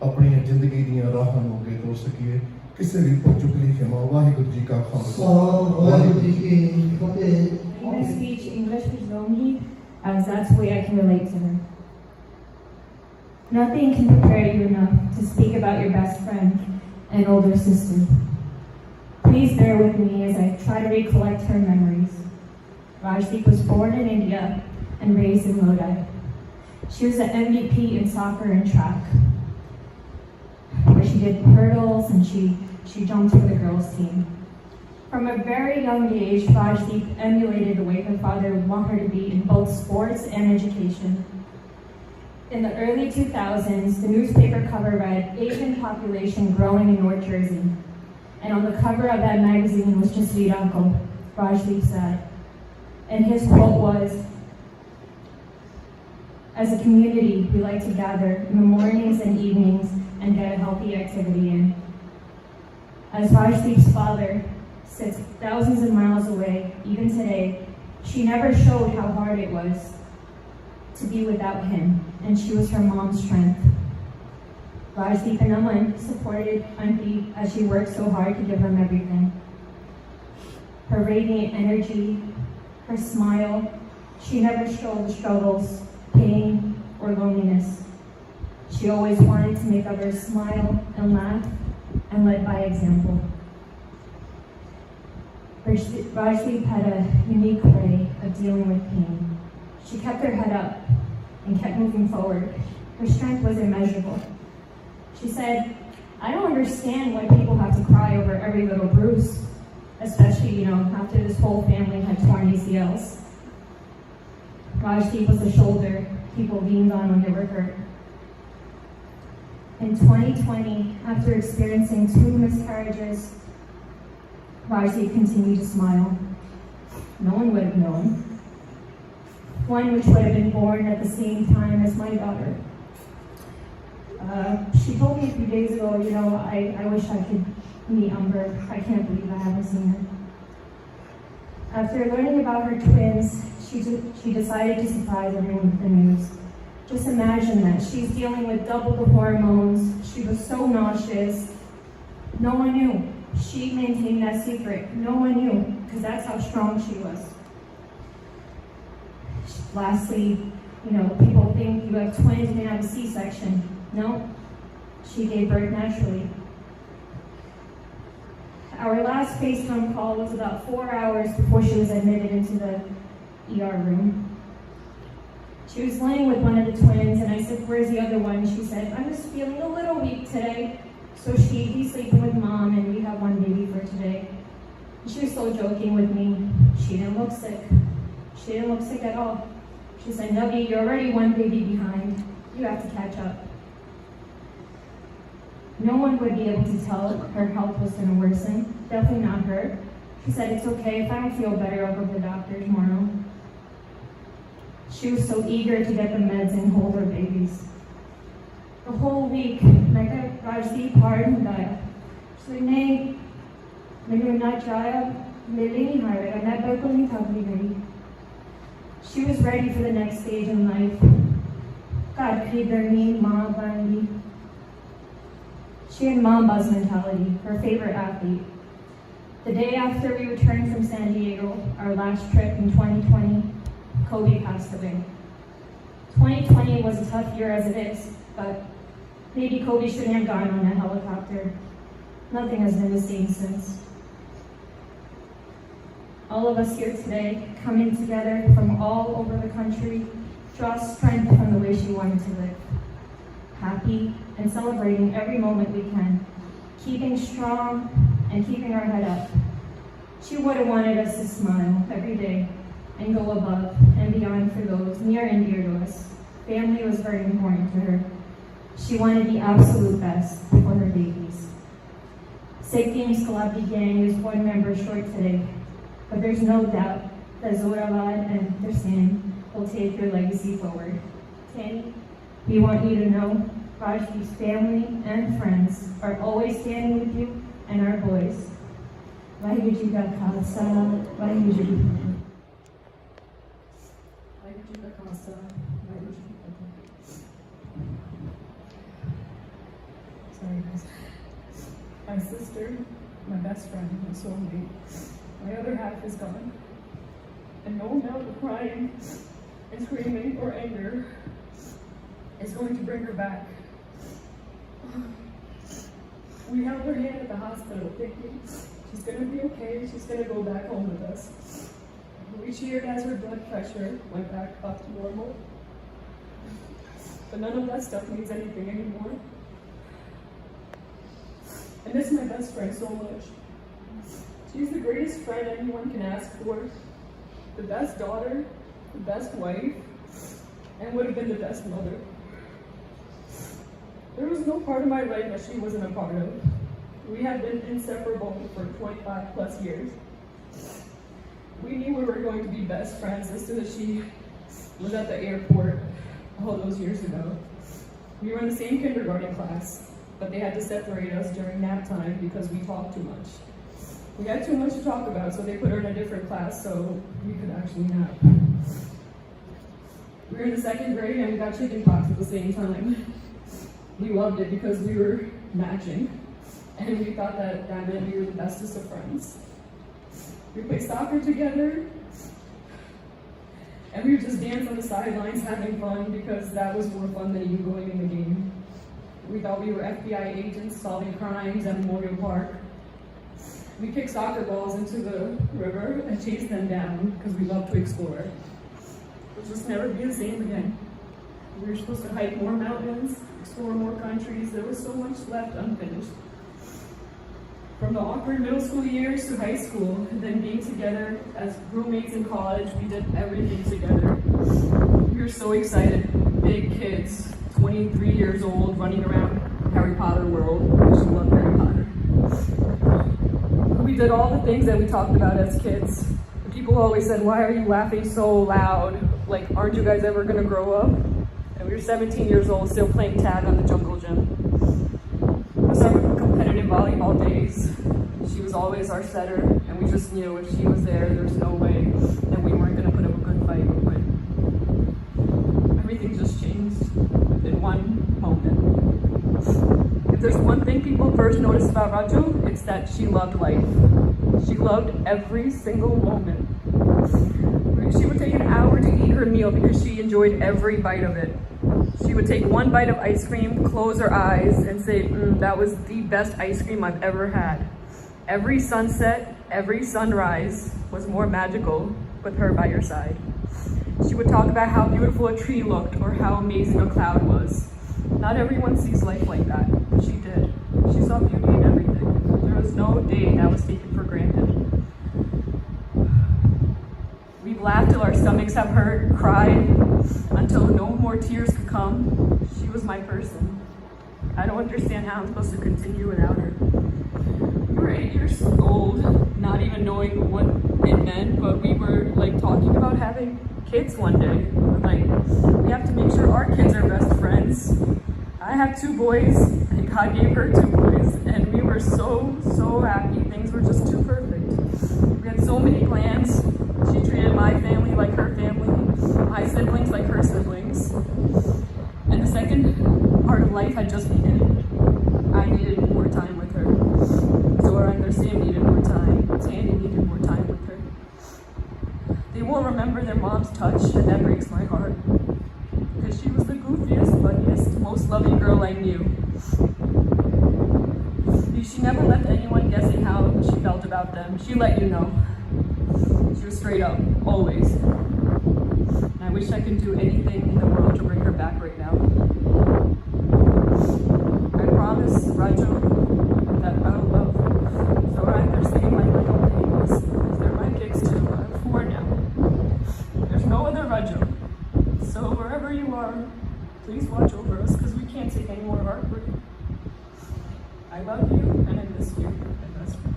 अपनी जिंदगी दीयां राहां नूं अगे तुर सकੀਏ ਕਿਸੇ ਵੀ ਭੁੱਲ ਚੁੱਕ ਲਈ ਖਿਮਾ ਵਾਹਿਗੁਰੂ ਜੀ ਕਾ ਖਾਲਸਾ ਵਾਹਿਗੁਰੂ ਜੀ ਕੀ ਫਤਿਹ। In my speech, English is only, as that's the way I can relate to her. Nothing can prepare you enough to speak about your best friend and older sister. Please bear with me as I try to recollect her memories. Rajdeep was born in India and raised in Lodi. She was an MVP in soccer and track, where she did hurdles and she jumped for the girls' team. From a very young age, Rajdeep emulated the way her father would want her to be in both sports and education. In the early 2000s, the newspaper cover read, "Asian population growing in North Jersey." And on the cover of that magazine was just Viranko, Rajdeep said. And his quote was, "As a community, we like to gather in the mornings and evenings and get a healthy activity in." As Rajdeep's father sits thousands of miles away, even today, she never showed how hard it was to be without him, and she was her mom's strength. Rajdeep and Aman supported Auntie as she worked so hard to give them everything. Her radiant energy, her smile, she never showed the struggles, pain, or loneliness. She always wanted to make others smile and laugh and led by example. Rajdeep had a unique way of dealing with pain. She kept her head up and kept moving forward. Her strength was immeasurable. She said, "I don't understand why people have to cry over every little bruise, especially, after this whole family had torn ACLs." Rajdeep was the shoulder people leaned on when they were hurt. In 2020, after experiencing 2 miscarriages, Rajdeep continued to smile. No one would have known. One which would have been born at the same time as my daughter. She told me a few days ago, I wish I could meet Amber. I can't believe I haven't seen her. After learning about her twins, she decided to surprise everyone with the news. Just imagine that. She's dealing with double the hormones. She was so nauseous. No one knew. She maintained that secret. No one knew, because that's how strong she was. Lastly, people think you have twins and you have a C-section. No, she gave birth naturally. Our last FaceTime call was about 4 hours before she was admitted into the ER room. She was laying with one of the twins, and I said, "Where's the other one?" She said, "I'm just feeling a little weak today." So he's sleeping with Mom, and we have one baby for today. She was so joking with me. She didn't look sick. She didn't look sick at all. She said, "Navi, you're already one baby behind. You have to catch up." No one would be able to tell her health was going to worsen. Definitely not her. She said, "It's okay. If I don't feel better, I'll go to the doctor tomorrow." She was so eager to get the meds and hold her babies. The whole week, I got Rajdeep hard and died. She said, "Nahi, maine na chaya, mere nahi harega, main bilkul nahi thakni gayi." She was ready for the next stage in life. God created me, maa bangi. She had mom buzz mentality, her favorite athlete. The day after we returned from San Diego, our last trip in 2020, Kobe passed away. 2020 was a tough year as it is, but maybe Kobe shouldn't have gone on a helicopter. Nothing has been the same since. All of us here today, coming together from all over the country, draw strength from the way she wanted to live. Happy and celebrating every moment we can, keeping strong and keeping our head up. She would have wanted us to smile every day and go above and beyond for those near and dear to us. Family was very important to her. She wanted the absolute best for her babies. Sikh Team's Kalabi gang is one member short today, but there's no doubt that Zorawad and Darsan will take your legacy forward. Tanny, we want you to know Rajdeep's family and friends are always standing with you and our boys. Vaheguru Ji Ka Khalsa, Vaheguru Ji Ki Fateh. Sorry, guys. My sister, my best friend, my soulmate, my other half is gone. And no amount of crying and screaming or anger is going to bring her back. We held her hand at the hospital thinking she's going to be okay, she's going to go back home with us. We cheered as her blood pressure went back up to normal. But none of that stuff means anything anymore. I miss my best friend so much. She's the greatest friend anyone can ask for, the best daughter, the best wife, and would have been the best mother. There was no part of my life that she wasn't a part of. We had been inseparable for 25 plus years. We knew we were going to be best friends as soon as she was at the airport all those years ago. We were in the same kindergarten class, but they had to separate us during nap time because we talked too much. We had too much to talk about, so they put her in a different class so we could actually nap. We were in the second grade and we got chicken pox at the same time. We loved it because we were matching, and we thought that meant we were the bestest of friends. We played soccer together, and we would just dance on the sidelines having fun because that was more fun than even going in the game. We thought we were FBI agents solving crimes at Memorial Park. We kicked soccer balls into the river and chased them down because we loved to explore. We'll just never be the same again. We were supposed to hike more mountains, explore more countries. There was so much left unfinished. From the awkward middle school years to high school, and then being together as roommates in college, we did everything together. We were so excited, big kids, 23 years old, running around Harry Potter world. She loved Harry Potter. We did all the things that we talked about as kids. People always said, "Why are you laughing so loud? Like, aren't you guys ever gonna grow up?" And we were 17 years old, still playing tag on the jungle gym. It was our competitive volleyball days. She was always our setter, and we just knew if she was there, there's no way that we weren't gonna put up a good fight or win. Everything just changed in one moment. If there's one thing people first noticed about Rajoe, it's that she loved life. She loved every single moment. She would take an hour to eat her meal because she enjoyed every bite of it. She would take one bite of ice cream, close her eyes, and say, that was the best ice cream I've ever had. Every sunset, every sunrise was more magical with her by your side. She would talk about how beautiful a tree looked or how amazing a cloud was. Not everyone sees life like that, but she did. She saw beauty in everything. There was no day that was taken for granted. We've laughed till our stomachs have hurt, cried until no more tears could come. She was my person. I don't understand how I'm supposed to continue without her. We were 8 years old, not even knowing what it meant, but we were like talking about having kids one day. Like, we have to make sure our kids are best friends. I have 2 boys, and God gave her 2 boys, and we were so happy. Things were just too perfect. We had so many plans. She treated my family like her family, my siblings like her siblings. And the second part of life had just begun. I needed more time with her. Zora and their Sam needed more time. Tanny needed more time with her. They won't remember their mom's touch, and that breaks my heart. Because she was the goofiest, funniest, most loving girl I knew. She never left anyone guessing how she felt about them. She let you know. She was straight up, always. And I wish I could do anything in the world to bring her back right now. I promise, Rajoe, that I will love Zora and their Sam like little babies. They're my kids too. I have 4 now. There's no other Rajoe. So wherever you are, please watch over us because we can't take any more heartbreak. I love you and I miss you, my best friend.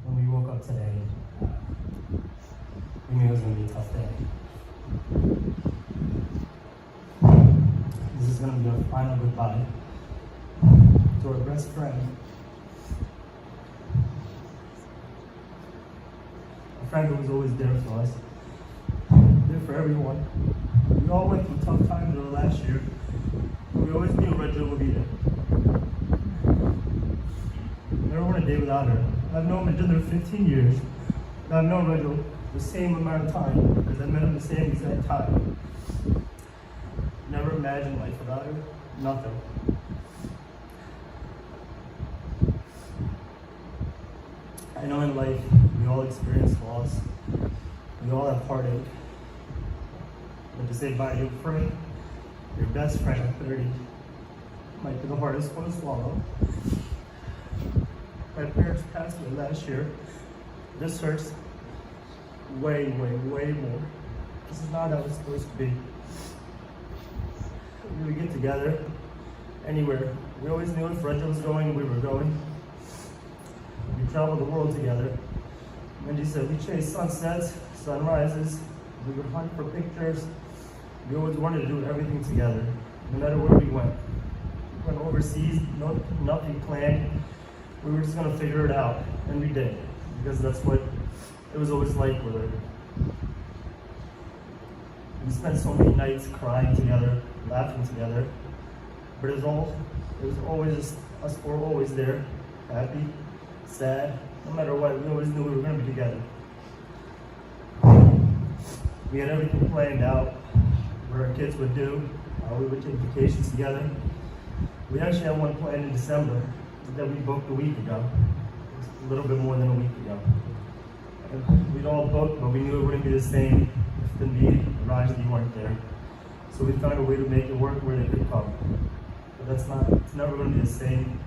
When we woke up today, we knew it was going to be a tough day. This is going to be our final goodbye to our best friend. A friend who was always there for us, there for everyone. We all went through tough times in our lives. last year, but we always knew Rajoe would be there. Never went a day without her. I've known Manjinder 15 years, and I've known Rajoe the same amount of time because I met him the same exact time. Never imagined life without her. Nothing. I know in life we all experience loss. We all have heartache. But to say bye to your friend, your best friend at 30, might be the hardest one to swallow. My parents passed away last year. This hurts way, way, way more. This is not how it's supposed to be. We would get together anywhere. We always knew if Rajoe was going, we were going. We traveled the world together. Mandy said we chased sunsets, sunrises. We would hunt for pictures. We always wanted to do everything together, no matter where we went. We went overseas, nothing planned. We were just gonna figure it out, and we did, because that's what it was always like with her. We spent so many nights crying together, laughing together, but it was always just us four, always there, happy, sad, no matter what. We always knew we were gonna be together. We had everything planned out, where our kids would do, how we would take vacations together. We actually had one planned in December that we booked a week ago, a little bit more than a week ago. And we'd all booked, but we knew it wouldn't be the same if Tanveer and Rajdeep weren't there. So we found a way to make it work where they could come. But it's never going to be the same.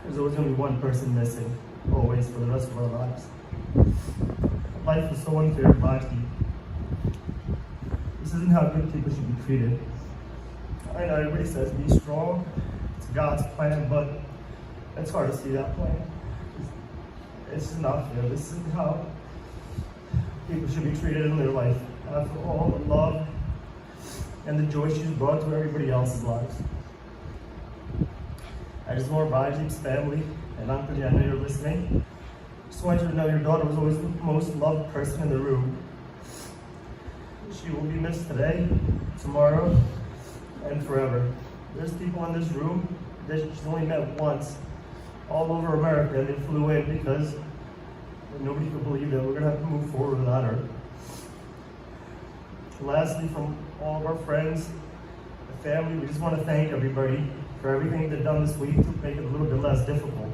There's always going to be one person missing, always, for the rest of our lives. Life is so unfair, Rajdeep. This isn't how good people should be treated. I know everybody says be strong, it's God's plan, but it's hard to see that plan. It's just not fair. This isn't how people should be treated in their life. After all the love and the joy she's brought to everybody else's lives. I just want Rajdeep's family, and Uncle, I know you're listening. Just want you to know your daughter was always the most loved person in the room. She will be missed today, tomorrow, and forever. There's people in this room that she's only met once all over America, and they flew in because nobody could believe that we're gonna have to move forward without her. Lastly, from all of our friends, the family, we just want to thank everybody for everything they've done this week to make it a little bit less difficult.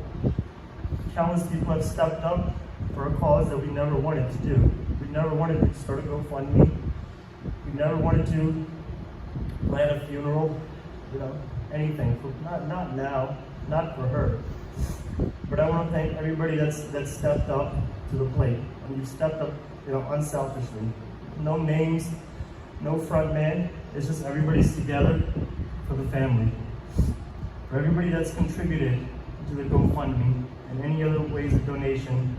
Countless people have stepped up for a cause that we never wanted to do. We never wanted to start a GoFundMe. We never wanted to plan a funeral, anything. Not now, not for her. But I want to thank everybody that's stepped up to the plate. And you've stepped up, unselfishly. No names, no front man. It's just everybody's together for the family. For everybody that's contributed to the GoFundMe and any other ways of donation,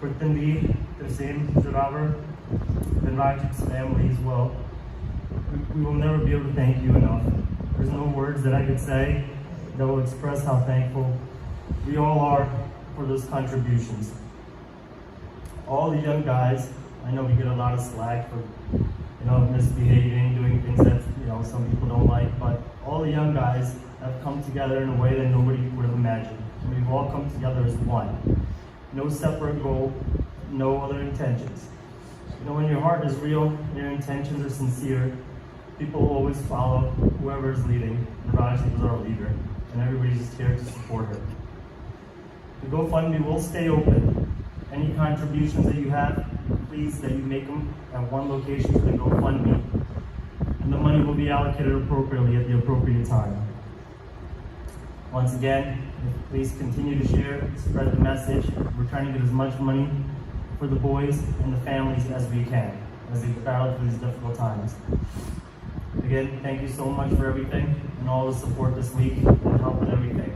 for Tanveer, the same Zoravar, and Rajdeep's family as well. We will never be able to thank you enough. There's no words that I could say that will express how thankful we all are for those contributions. All the young guys, I know we get a lot of slack for misbehaving, doing things that some people don't like, but all the young guys have come together in a way that nobody would have imagined. And we've all come together as one. No separate goal, no other intentions. When your heart is real and your intentions are sincere, people will always follow whoever is leading. And Rajdeep is our leader, and everybody's just here to support her. The GoFundMe will stay open. Any contributions that you have, please that you make them at one location to the GoFundMe, and the money will be allocated appropriately at the appropriate time. Once again, please continue to share, spread the message. We're trying to get as much money for the boys and the families as we can, as they battle through these difficult times. Again, thank you so much for everything and all the support this week and help with everything.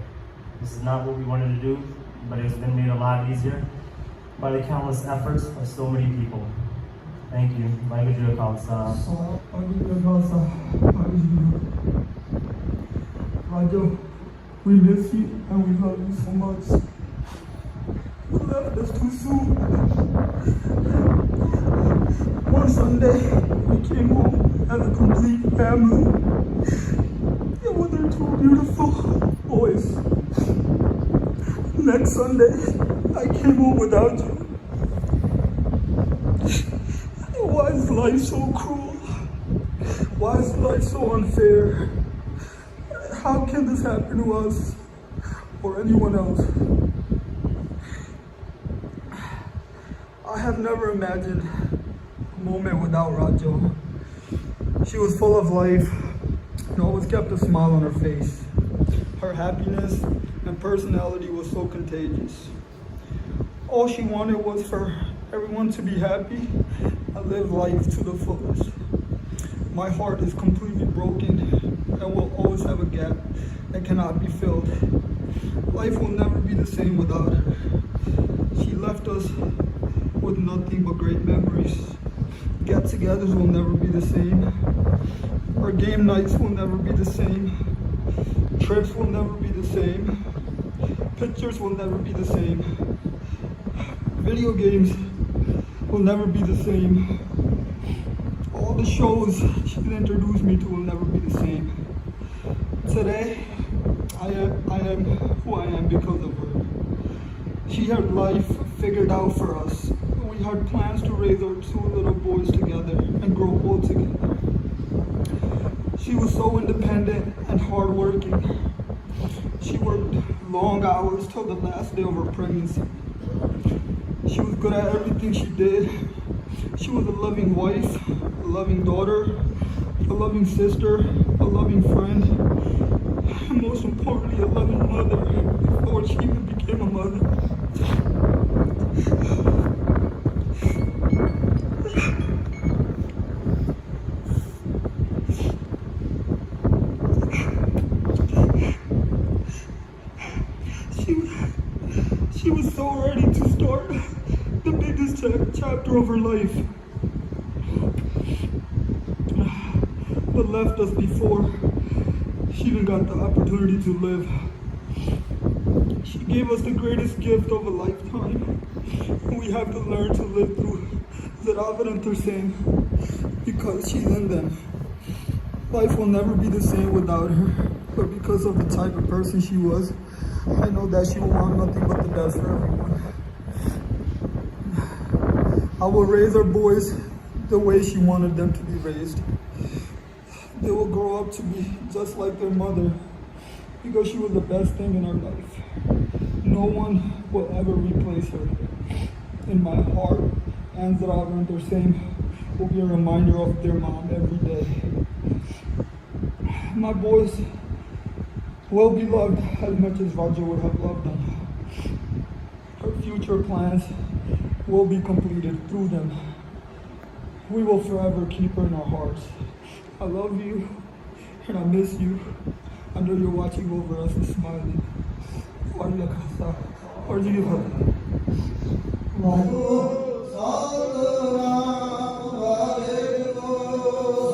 This is not what we wanted to do, but it's been made a lot easier by the countless efforts of so many people. Thank you. Manjinder Kaur. Rajoe, we miss you and we love you so much. You left us too soon. One Sunday, we came home as a complete family. And with their two beautiful boys. Next Sunday, I came home without you. Why is life so cruel? Why is life so unfair? How can this happen to us or anyone else? I have never imagined a moment without Rajo. She was full of life and always kept a smile on her face. Her happiness and personality was so contagious. All she wanted was for everyone to be happy and live life to the fullest. My heart is completely broken and will always have a gap that cannot be filled. Life will never be the same without her. She left us with nothing but great memories. Get-togethers will never be the same. Our game nights will never be the same. Trips will never be the same. Pictures will never be the same. Video games will never be the same. All the shows she introduced me to will never be the same. Today, I am who I am because of her. She had life figured out for us. We had plans to raise our two little boys together and grow old together. She was so independent and hardworking. She worked long hours till the last day of her pregnancy. She was good at everything she did. She was a loving wife, a loving daughter, a loving sister, a loving friend, and most importantly, a loving mother before she even became a mother. She was so ready to start the biggest chapter of her life, but left us before she even got the opportunity to live. She gave us the greatest gift of a lifetime. We have to learn to live through Zaravan and Tersain because she's in them. Life will never be the same without her, but because of the type of person she was, I know that she will want nothing but the best for everyone. I will raise our boys the way she wanted them to be raised. They will grow up to be just like their mother because she was the best thing in our life. No one will ever replace her. In my heart, and Zaravan and Tersain will be a reminder of their mom every day. My boys will be loved as much as Rajo would have loved them. Her future plans will be completed through them. We will forever keep her in our hearts. I love you and I miss you. I know you're watching over us and smiling. Rajo.